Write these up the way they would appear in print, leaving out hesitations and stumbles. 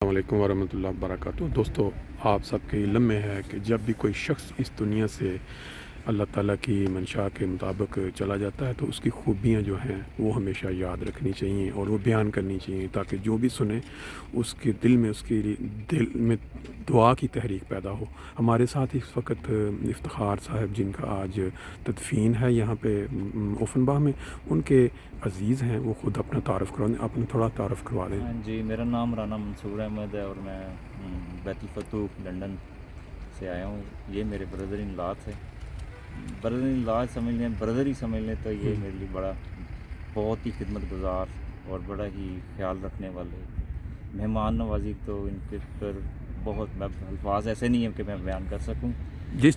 السلام علیکم ورحمۃ اللہ وبرکاتہ۔ دوستو، آپ سب کے علم میں ہے کہ جب بھی کوئی شخص اس دنیا سے اللہ تعالیٰ کی منشاء کے مطابق چلا جاتا ہے تو اس کی خوبیاں جو ہیں وہ ہمیشہ یاد رکھنی چاہیے اور وہ بیان کرنی چاہیے، تاکہ جو بھی سنے اس کے دل میں دعا کی تحریک پیدا ہو۔ ہمارے ساتھ اس وقت افتخار صاحب، جن کا آج تدفین ہے یہاں پہ اوفنباہ میں، ان کے عزیز ہیں، وہ خود اپنا تعارف کروا دیں۔ اپنا تھوڑا تعارف کروا دیں۔ جی، میرا نام رانا منصور احمد ہے اور میں بیت الفتوح لنڈن سے آیا ہوں۔ یہ میرے بردر ان لا تھے۔ بردر ان لا سمجھ لیں، بردر ہی سمجھ لیں، تو یہ میرے لیے بہت ہی خدمت گزار اور بڑا ہی خیال رکھنے والے مہمان نوازی، تو ان کے پر بہت الفاظ ایسے نہیں ہیں کہ میں بیان کر سکوں۔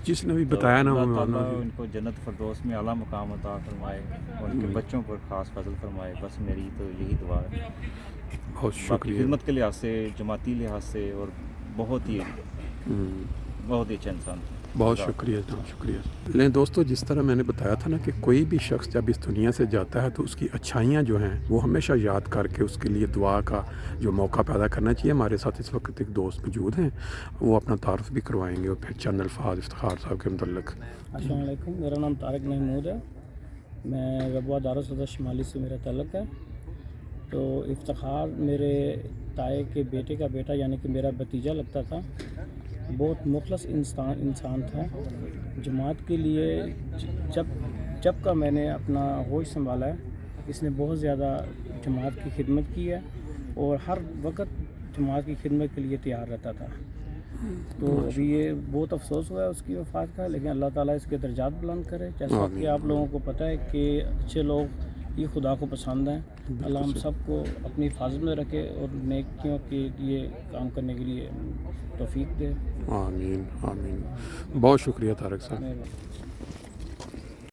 جس نے بھی بتایا نا، اللہ تعالیٰ ان کو جنت فردوس میں اعلیٰ مقام عطا فرمائے اور ان کے بچوں پر خاص فضل فرمائے، بس میری تو یہی دعا ہے۔ بہت باقی شکریہ، خدمت کے لحاظ سے، جماعتی لحاظ سے، اور بہت ہی اچھا انسان تھا۔ بہت شکریہ جناب، شکریہ۔ لیکن دوستو، جس طرح میں نے بتایا تھا نا کہ کوئی بھی شخص جب اس دنیا سے جاتا ہے تو اس کی اچھائیاں جو ہیں وہ ہمیشہ یاد کر کے اس کے لیے دعا کا جو موقع پیدا کرنا چاہیے۔ ہمارے ساتھ اس وقت ایک دوست موجود ہیں، وہ اپنا تعارف بھی کروائیں گے اور پھر چند الفاظ افتخار صاحب کے متعلق۔ السلام علیکم، میرا نام طارق محمود ہے، میں ربوہ دارالسلطنہ شمالی سے میرا تعلق ہے۔ تو افتخار میرے تائے کے بیٹے کا بیٹا، یعنی کہ میرا بھتیجا لگتا تھا۔ بہت مخلص انسان تھا جماعت کے لیے۔ جب کا میں نے اپنا ہوش سنبھالا ہے، اس نے بہت زیادہ جماعت کی خدمت کی ہے اور ہر وقت جماعت کی خدمت کے لیے تیار رہتا تھا۔ تو ابھی یہ بہت افسوس ہوا ہے اس کی وفات کا، لیکن اللہ تعالیٰ اس کے درجات بلند کرے۔ جیسا کہ آپ لوگوں کو پتہ ہے کہ اچھے لوگ یہ خدا کو پسند ہیں۔ اللہ ہم سب کو اپنی حفاظت میں رکھے اور نیکیوں کے لیے کام کرنے کے لیے توفیق دے۔ آمین آمین۔ بہت شکریہ طارق صاحب۔